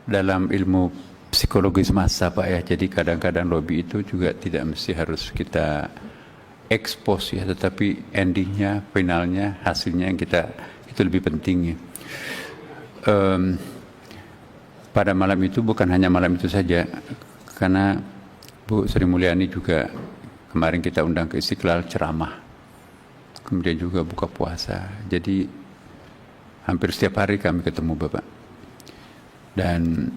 dalam ilmu psikologis massa Pak ya, jadi kadang-kadang lobby itu juga tidak mesti harus kita expose ya, tetapi endingnya, finalnya, hasilnya yang kita itu lebih penting ya. Pada malam itu bukan hanya malam itu saja, karena Bu Sri Mulyani juga kemarin kita undang ke Istiqlal ceramah, kemudian juga buka puasa, jadi hampir setiap hari kami ketemu Bapak. Dan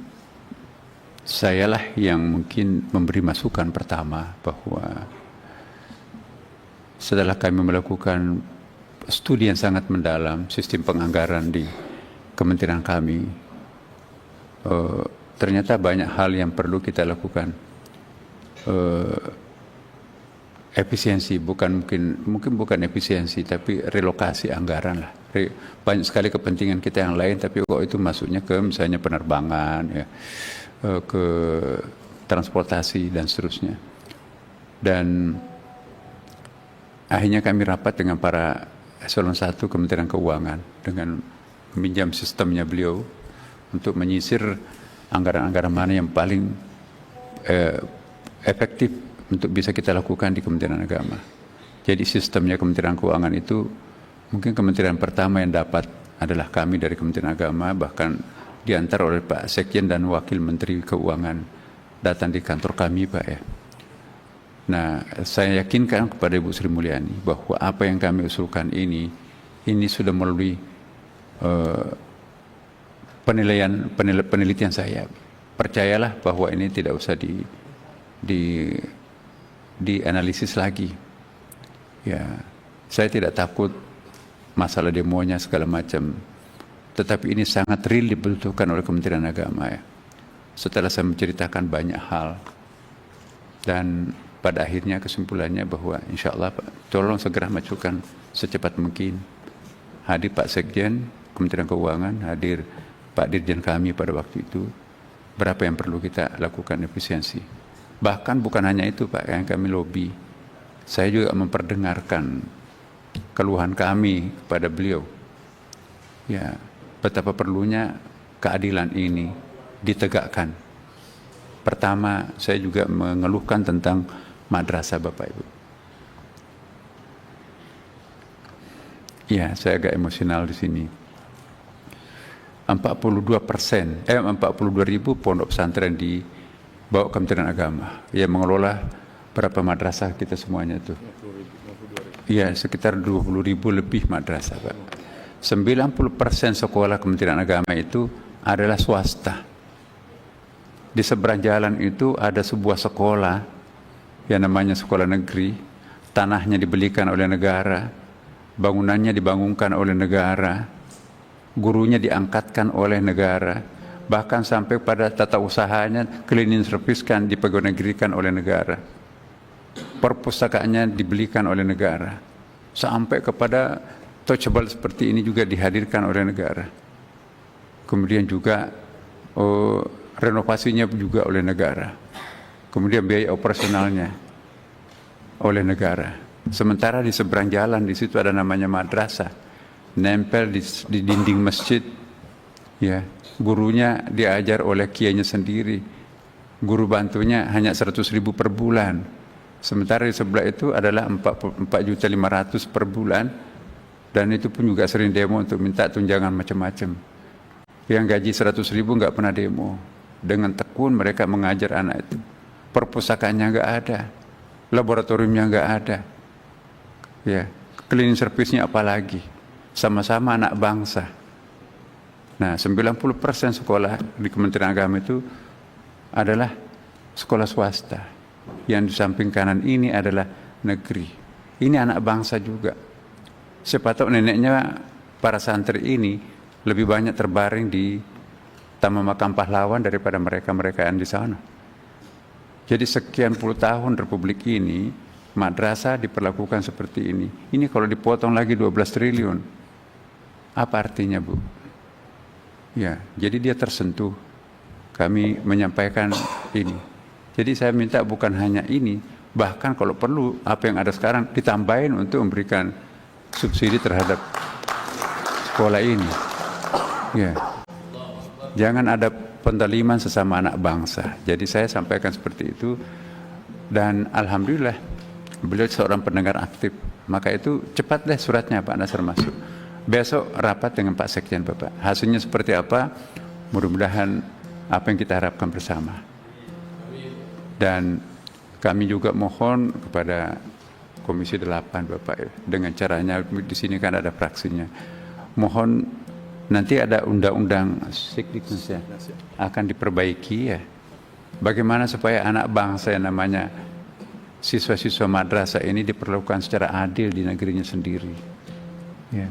sayalah yang mungkin memberi masukan pertama bahwa setelah kami melakukan studi yang sangat mendalam sistem penganggaran di kementerian kami, ternyata banyak hal yang perlu kita lakukan. Efisiensi, mungkin bukan efisiensi, tapi relokasi anggaran lah. Banyak sekali kepentingan kita yang lain, tapi kok itu masuknya ke misalnya penerbangan, ya, ke transportasi dan seterusnya. Dan akhirnya kami rapat dengan para eselon 1 Kementerian Keuangan dengan meminjam sistemnya beliau untuk menyisir anggaran-anggaran mana yang paling efektif untuk bisa kita lakukan di Kementerian Agama. Jadi sistemnya Kementerian Keuangan itu mungkin kementerian pertama yang dapat adalah kami dari Kementerian Agama, bahkan diantar oleh Pak Sekjen dan Wakil Menteri Keuangan datang di kantor kami Pak ya. Nah, saya yakinkan kepada Ibu Sri Mulyani bahwa apa yang kami usulkan ini sudah melalui penelitian saya. Percayalah bahwa ini tidak usah dianalisis lagi. Ya, saya tidak takut masalah demonya segala macam, tetapi ini sangat real dibutuhkan oleh Kementerian Agama ya. Setelah saya menceritakan banyak hal, dan pada akhirnya kesimpulannya bahwa insya Allah Pak, tolong segera majukan secepat mungkin. Hadir Pak Sekjen Kementerian Keuangan, hadir Pak Dirjen kami pada waktu itu, berapa yang perlu kita lakukan efisiensi. Bahkan bukan hanya itu Pak, yang kami lobby, saya juga memperdengarkan keluhan kami kepada beliau. Ya, betapa perlunya keadilan ini ditegakkan. Pertama, saya juga mengeluhkan tentang madrasah Bapak Ibu. Ya, saya agak emosional di sini. 42% ribu pondok pesantren di bawah Kementerian Agama yang mengelola berapa madrasah kita semuanya itu. Ya, sekitar 20.000 lebih madrasah Pak. 90% sekolah Kementerian Agama itu adalah swasta. Di seberang jalan itu ada sebuah sekolah yang namanya sekolah negeri, tanahnya dibelikan oleh negara, bangunannya dibangunkan oleh negara, gurunya diangkatkan oleh negara, bahkan sampai pada tata usahanya cleaning service kan dipegawai-negerikan oleh negara, perpustakaannya dibelikan oleh negara, sampai kepada touchable seperti ini juga dihadirkan oleh negara. Kemudian juga renovasinya juga oleh negara, kemudian biaya operasionalnya oleh negara. Sementara di seberang jalan di situ ada namanya madrasah, nempel di dinding masjid, ya, gurunya diajar oleh kiainya sendiri, guru bantunya hanya 100.000 per bulan. Sementara di sebelah itu adalah 4.500.000 per bulan, dan itu pun juga sering demo untuk minta tunjangan macam-macam. Yang gaji 100.000 nggak pernah demo. Dengan tekun mereka mengajar anak itu. Perpustakaannya nggak ada, laboratoriumnya nggak ada, ya, cleaning service-nya apalagi. Sama-sama anak bangsa. Nah, 90% sekolah di Kementerian Agama itu adalah sekolah swasta. Yang di samping kanan ini adalah negeri. Ini anak bangsa juga. Siapa tahu neneknya para santri ini lebih banyak terbaring di Taman Makam Pahlawan daripada mereka-mereka yang di sana. Jadi sekian puluh tahun Republik ini, madrasah diperlakukan seperti ini. Ini kalau dipotong lagi 12 triliun, apa artinya Bu? Ya, jadi dia tersentuh. Kami menyampaikan ini. Jadi saya minta bukan hanya ini, bahkan kalau perlu apa yang ada sekarang ditambahin untuk memberikan subsidi terhadap sekolah ini. Ya, jangan ada pendoliman sesama anak bangsa. Jadi saya sampaikan seperti itu, dan alhamdulillah beliau seorang pendengar aktif. Maka itu cepat deh suratnya Pak Nasir masuk. Besok rapat dengan Pak Sekjen Bapak. Hasilnya seperti apa? Mudah-mudahan apa yang kita harapkan bersama. Dan kami juga mohon kepada Komisi 8 Bapak, dengan caranya di sini kan ada fraksinya. Mohon nanti ada undang-undang Sekdiknas ya, akan diperbaiki ya. Bagaimana supaya anak bangsa yang namanya siswa-siswa madrasah ini diperlakukan secara adil di negerinya sendiri. Ya.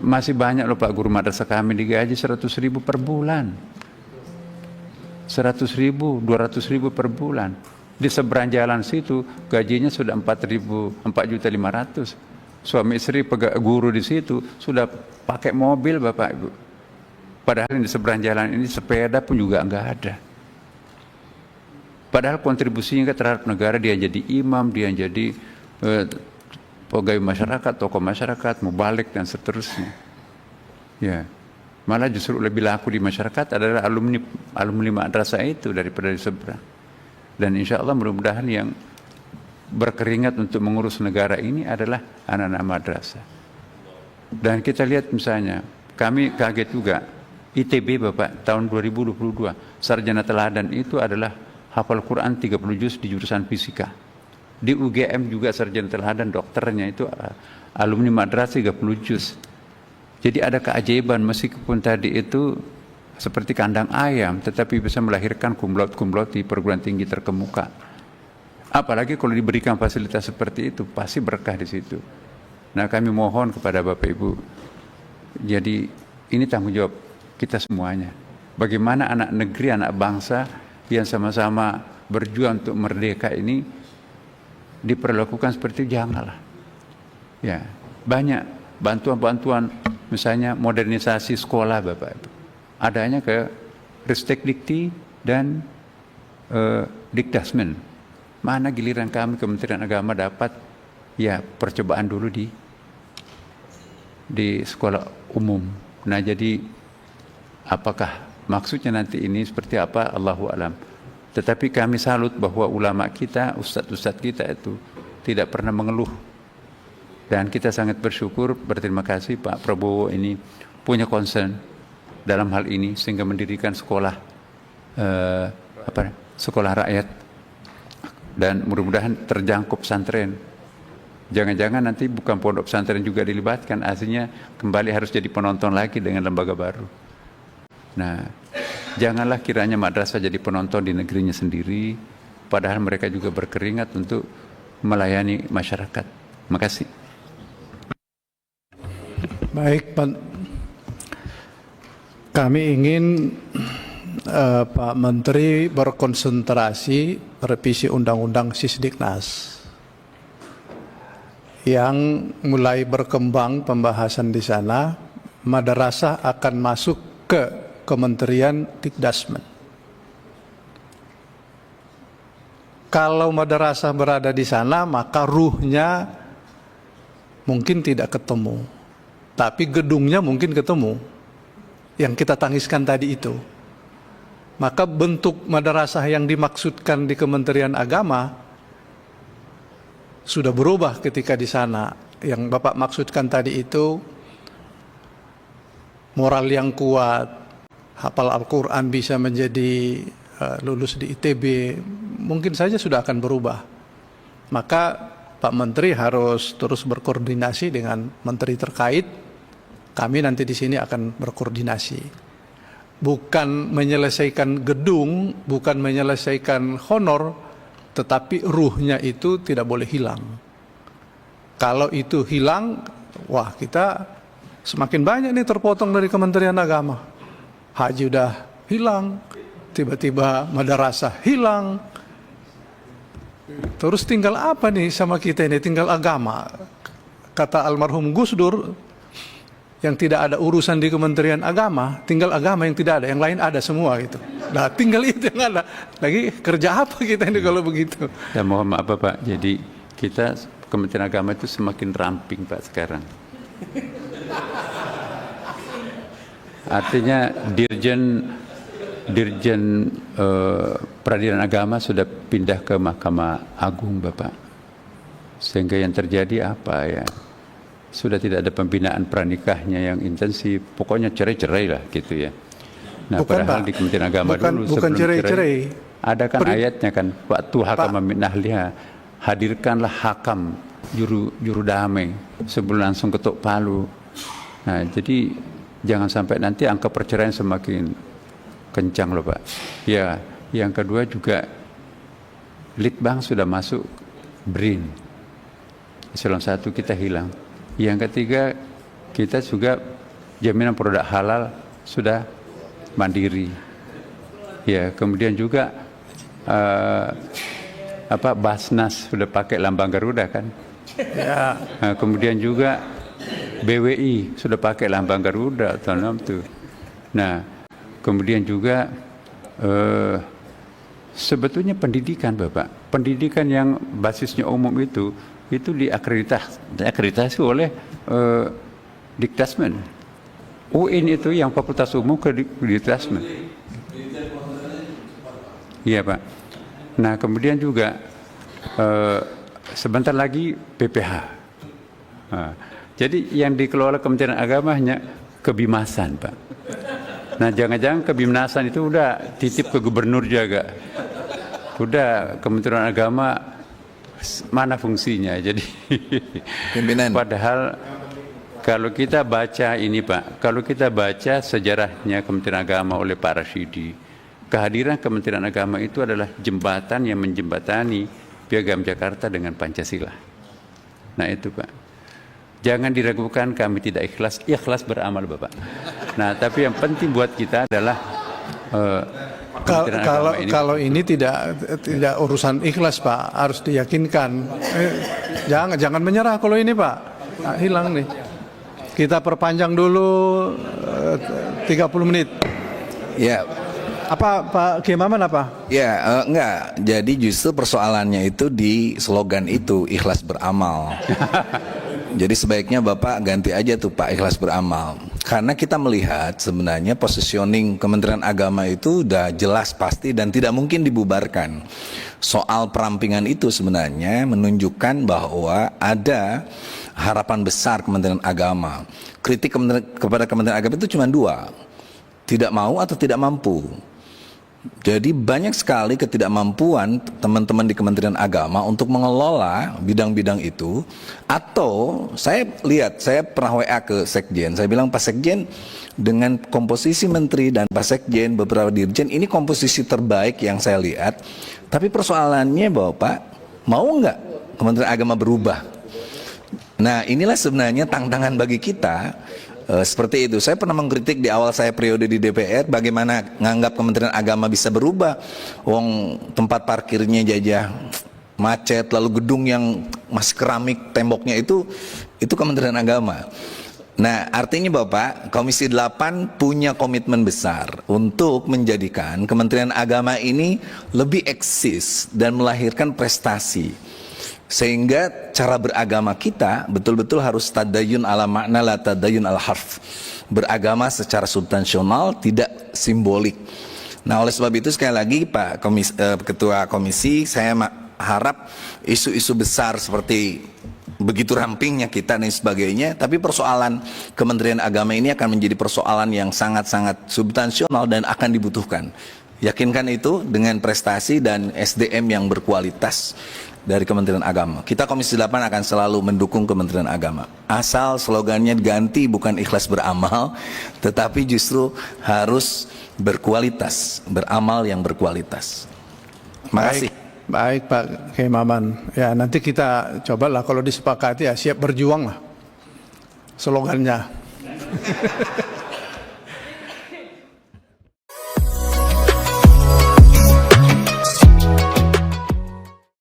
Masih banyak loh Pak guru madrasah kami digaji 100.000 per bulan. 100.000, 200.000 per bulan. Di seberang jalan situ gajinya sudah 4.500.000. Suami istri guru di situ sudah pakai mobil Bapak Ibu. Padahal di seberang jalan ini sepeda pun juga enggak ada. Padahal kontribusinya terhadap negara, dia jadi imam, dia jadi pegawai masyarakat, tokoh masyarakat, mubalik dan seterusnya. Ya. Malah justru lebih laku di masyarakat adalah alumni madrasah itu daripada di seberang. Dan insya Allah mudah-mudahan yang berkeringat untuk mengurus negara ini adalah anak-anak madrasah. Dan kita lihat misalnya, kami kaget juga, ITB Bapak tahun 2022, sarjana teladan itu adalah hafal Quran 30 juz di jurusan fisika. Di UGM juga sarjana teladan dokternya itu alumni madrasah 30 juz. Jadi ada keajaiban meskipun tadi itu seperti kandang ayam, tetapi bisa melahirkan kumlot-kumlot di perguruan tinggi terkemuka. Apalagi kalau diberikan fasilitas seperti itu, pasti berkah di situ. Nah, kami mohon kepada Bapak Ibu, jadi ini tanggung jawab kita semuanya. Bagaimana anak negeri, anak bangsa yang sama-sama berjuang untuk merdeka ini diperlakukan seperti itu, janganlah. Ya, banyak bantuan-bantuan, misalnya modernisasi sekolah Bapak Ibu. Adanya ke Ristekdikti dan Dikdasmen. Mana giliran kami Kementerian Agama dapat ya percobaan dulu di sekolah umum. Nah, jadi apakah maksudnya nanti ini seperti apa, Allahu a'lam. Tetapi kami salut bahwa ulama kita, ustadz-ustadz kita itu tidak pernah mengeluh. Dan kita sangat bersyukur, berterima kasih Pak Prabowo ini punya concern dalam hal ini sehingga mendirikan sekolah sekolah rakyat, dan mudah-mudahan terjangkau pesantren. Jangan-jangan nanti bukan pondok pesantren juga dilibatkan, aslinya kembali harus jadi penonton lagi dengan lembaga baru. Nah, janganlah kiranya madrasah jadi penonton di negerinya sendiri, padahal mereka juga berkeringat untuk melayani masyarakat. Makasih. Baik, kami ingin Pak Menteri berkonsentrasi revisi Undang-Undang Sisdiknas yang mulai berkembang pembahasan di sana. Madrasah akan masuk ke Kementerian Dikdasmen. Kalau madrasah berada di sana, maka ruhnya mungkin tidak ketemu, tapi gedungnya mungkin ketemu. Yang kita tangiskan tadi itu. Maka bentuk madrasah yang dimaksudkan di Kementerian Agama sudah berubah ketika di sana. Yang Bapak maksudkan tadi itu moral yang kuat, hafal Al-Quran bisa menjadi lulus di ITB, mungkin saja sudah akan berubah. Maka Pak Menteri harus terus berkoordinasi dengan menteri terkait. Kami nanti di sini akan berkoordinasi. Bukan menyelesaikan gedung, bukan menyelesaikan honor, tetapi ruhnya itu tidak boleh hilang. Kalau itu hilang, wah kita semakin banyak nih terpotong dari Kementerian Agama. Haji udah hilang, tiba-tiba madrasah hilang. Terus tinggal apa nih sama kita ini? Tinggal agama. Kata almarhum Gus Dur, yang tidak ada urusan di Kementerian Agama, tinggal agama yang tidak ada, yang lain ada semua gitu. Nah, tinggal itu yang ada. Lagi kerja apa kita ini kalau begitu? Ya mohon maaf Pak, jadi kita Kementerian Agama itu semakin ramping Pak sekarang. Artinya Dirjen Dirjen Peradilan Agama sudah pindah ke Mahkamah Agung, Bapak. Sehingga yang terjadi apa ya? Sudah tidak ada pembinaan pranikahnya yang intensif. Pokoknya cerai-cerai lah gitu ya. Nah, Bukan, padahal Pak. di Kementerian Agama Bukan sebelum cerai-cerai. ada kan ayatnya kan, waktu hakam min ahliha, hadirkanlah hakam juru damai sebelum langsung ketuk palu. Nah, jadi jangan sampai nanti angka perceraian semakin kencang loh, Pak. Ya, yang kedua juga Litbang sudah masuk BRIN. Eselon 1 kita hilang. Yang ketiga, kita juga jaminan produk halal sudah mandiri. Ya, kemudian juga Basnas sudah pakai lambang Garuda kan. Ya. Nah, kemudian juga BWI sudah pakai lambang Garuda tahun itu. Nah, kemudian juga sebetulnya pendidikan, Bapak, pendidikan yang basisnya umum itu diakreditasi oleh Diktasmen. UIN itu yang fakultas umum ke Diktasmen. Iya, Pak. Nah, kemudian juga sebentar lagi PPH. Nah, jadi yang dikelola Kementerian Agama hanya kebimasan, Pak. Nah, jangan-jangan kebimnasan itu udah titip ke gubernur juga. Udah Kementerian Agama mana fungsinya? Jadi pimpinan. Padahal kalau kita baca ini, Pak, kalau kita baca sejarahnya Kementerian Agama oleh Pak Rashidi, kehadiran Kementerian Agama itu adalah jembatan yang menjembatani Piagam Jakarta dengan Pancasila. Nah itu, Pak. Jangan diragukan kami tidak ikhlas, ikhlas beramal, Bapak. Nah, tapi yang penting buat kita adalah kalau ini tidak urusan ikhlas, Pak, harus diyakinkan. Jangan menyerah kalau ini, Pak. Nah, hilang nih. Kita perpanjang dulu 30 menit. Ya. Apa Pak Kiai Maman apa? Ya, enggak. Jadi justru persoalannya itu di slogan itu, ikhlas beramal. Jadi sebaiknya Bapak ganti aja tuh Pak, ikhlas beramal. Karena kita melihat sebenarnya positioning Kementerian Agama itu udah jelas pasti dan tidak mungkin dibubarkan. Soal perampingan itu sebenarnya menunjukkan bahwa ada harapan besar Kementerian Agama. Kritik kepada Kementerian Agama itu cuma dua, tidak mau atau tidak mampu. Jadi banyak sekali ketidakmampuan teman-teman di Kementerian Agama untuk mengelola bidang-bidang itu. Atau saya lihat, saya pernah WA ke Sekjen, saya bilang Pak Sekjen, dengan komposisi menteri dan Pak Sekjen beberapa dirjen, ini komposisi terbaik yang saya lihat. Tapi persoalannya bahwa Pak, mau nggak Kementerian Agama berubah? Nah, inilah sebenarnya tantangan bagi kita. Seperti itu, saya pernah mengkritik di awal saya periode di DPR bagaimana nganggap Kementerian Agama bisa berubah. Wong tempat parkirnya jajah macet, lalu gedung yang masih keramik temboknya itu Kementerian Agama. Nah, artinya Bapak, Komisi 8 punya komitmen besar untuk menjadikan Kementerian Agama ini lebih eksis dan melahirkan prestasi. Sehingga cara beragama kita betul-betul harus tadayun ala makna la tadayun al harf. Beragama secara substansional, tidak simbolik. Nah, oleh sebab itu sekali lagi Pak Ketua Komisi, saya harap isu-isu besar seperti begitu rampingnya kita dan sebagainya, tapi persoalan Kementerian Agama ini akan menjadi persoalan yang sangat-sangat substansional dan akan dibutuhkan. Yakinkan itu dengan prestasi dan SDM yang berkualitas dari Kementerian Agama. Kita Komisi 8 akan selalu mendukung Kementerian Agama. Asal slogannya diganti bukan ikhlas beramal, tetapi justru harus berkualitas, beramal yang berkualitas. Terima kasih. Baik Pak Kiai Maman. Ya, nanti kita cobalah kalau disepakati ya siap berjuang lah slogannya.